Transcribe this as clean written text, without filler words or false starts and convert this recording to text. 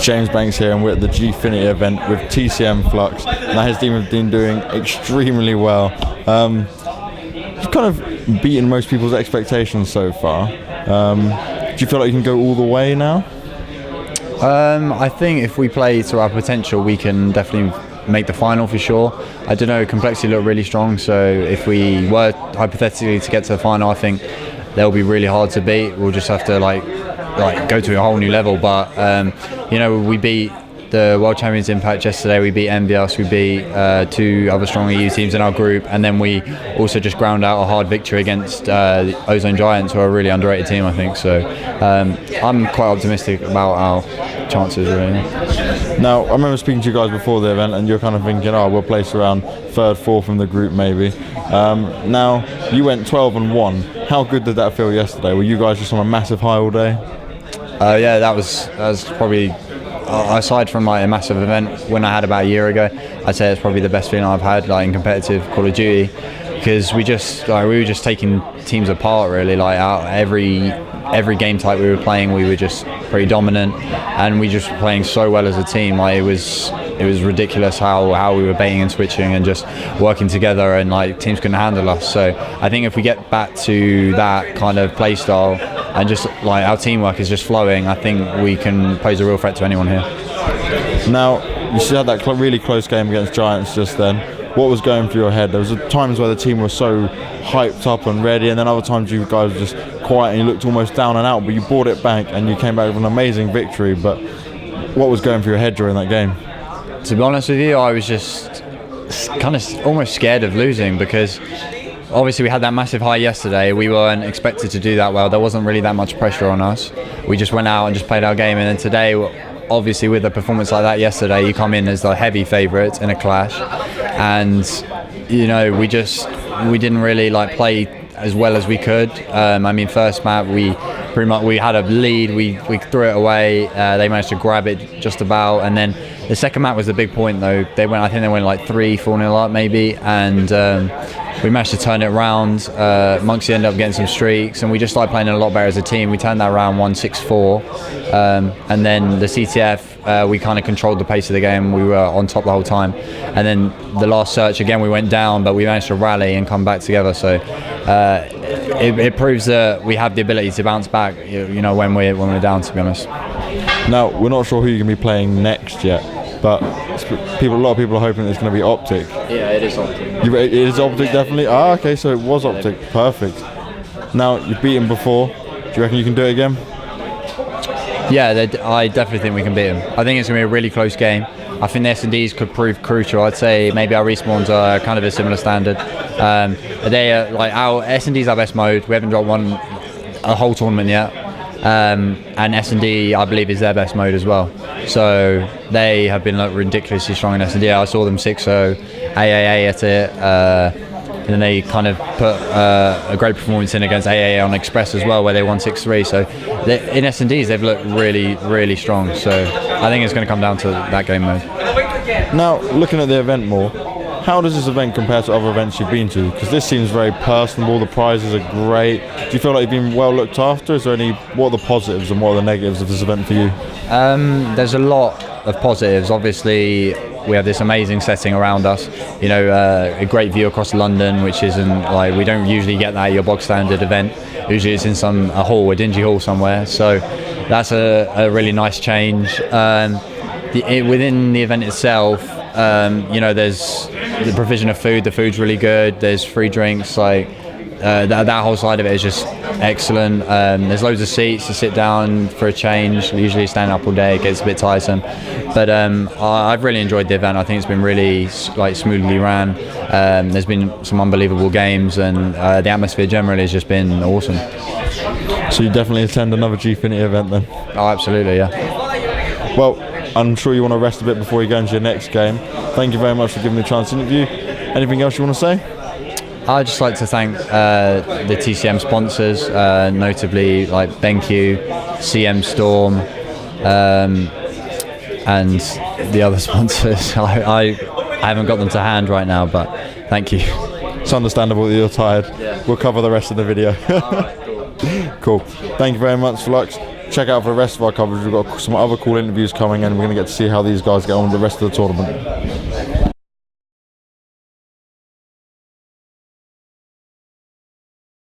James Banks here, and we're at the Gfinity event with TCM Flux. Now his team have been doing extremely well. You've kind of beaten most people's expectations so far. Do you feel like you can go all the way now? I think if we play to our potential, we can definitely make the final for sure. I don't know, complexity look really strong, so if we were hypothetically to get to the final, I think they'll be really hard to beat. We'll just have to like go to a whole new level. But you know, we beat the World Champions Impact yesterday, we beat Envious, we beat two other strong EU teams in our group, and then we also just ground out a hard victory against the Ozone Giants, who are a really underrated team, I think. So I'm quite optimistic about our chances, really. Now, I remember speaking to you guys before the event, and you're kind of thinking, oh, we'll place around 3rd, 4th in the group maybe. Now, you went 12-1. How good did that feel yesterday? Were you guys just on a massive high all day? Yeah, that was probably, aside from like a massive event when I had about a year ago, I'd say it's probably the best feeling I've had like in competitive Call of Duty, because we were just taking teams apart really. Like every game type we were playing, we were just pretty dominant, and we just were playing so well as a team. Like it was ridiculous how we were baiting and switching and just working together, and like teams couldn't handle us. So I think if we get back to that kind of play style and just like our teamwork is just flowing, I think we can pose a real threat to anyone here. Now, you still had that really close game against Giants just then. What was going through your head? There was times where the team was so hyped up and ready, and then other times you guys were just quiet and you looked almost down and out, but you brought it back and you came back with an amazing victory. But what was going through your head during that game? To be honest with you, I was just kind of almost scared of losing, because obviously we had that massive high yesterday. We weren't expected to do that well. There wasn't really that much pressure on us. We just went out and just played our game, and then today, obviously with a performance like that yesterday, you come in as the heavy favourite in a clash, and you know, we didn't really like play as well as we could. I mean, first map we had a lead, we threw it away, they managed to grab it just about, and then the second map was the big point though. I think they went like 3-4-0 up maybe, and we managed to turn it around. Monksy ended up getting some streaks, and we just started playing a lot better as a team. We turned that around, won 6-4, and then the CTF, we kind of controlled the pace of the game. We were on top the whole time, and then the last search again we went down, but we managed to rally and come back together. So it proves that we have the ability to bounce back, you know, when we're down, to be honest. Now, we're not sure who you're going to be playing next yet, but a lot of people are hoping it's going to be Optic. Yeah, it is Optic. It is Optic, definitely? Ah, okay, so it was Optic. Perfect. Now, you've beaten before. Do you reckon you can do it again? Yeah, I definitely think we can beat them. I think it's going to be a really close game. I think the S&Ds could prove crucial. I'd say maybe our respawns are kind of a similar standard. They are, like, our S&D's our best mode. We haven't dropped a whole tournament yet. And S&D, I believe, is their best mode as well. So they have been ridiculously strong in S&D. I saw them 6-0, AAA at it, and then they kind of put a great performance in against AAA on Express as well, where they won 6-3. So in S&Ds, they've looked really, really strong. So I think it's going to come down to that game mode. Now, looking at the event more, how does this event compare to other events you've been to? Because this seems very personable, the prizes are great. Do you feel like you've been well looked after? What are the positives and what are the negatives of this event for you? There's a lot of positives. Obviously, we have this amazing setting around us. You know, a great view across London, which isn't like, we don't usually get that at your bog standard event. Usually it's in a dingy hall somewhere. So that's a really nice change. Within the event itself, you know, there's the provision of food. The food's really good. There's free drinks. Like that whole side of it is just excellent. There's loads of seats to sit down for a change. Usually stand up all day, it gets a bit tiresome. But I've really enjoyed the event. I think it's been really smoothly ran. There's been some unbelievable games, and the atmosphere generally has just been awesome. So you definitely attend another Gfinity event then? Oh, absolutely, yeah. Well, I'm sure you want to rest a bit before you go into your next game. Thank you very much for giving me a chance to interview. Anything else you want to say? I'd just like to thank the TCM sponsors, notably like BenQ, CM Storm, and the other sponsors. I haven't got them to hand right now, but thank you. It's understandable that you're tired. Yeah. We'll cover the rest of the video. All right, cool. Cool. Thank you very much, Flux. check out for the rest of our coverage. We've got some other cool interviews coming, and we're going to get to see how these guys get on with the rest of the tournament.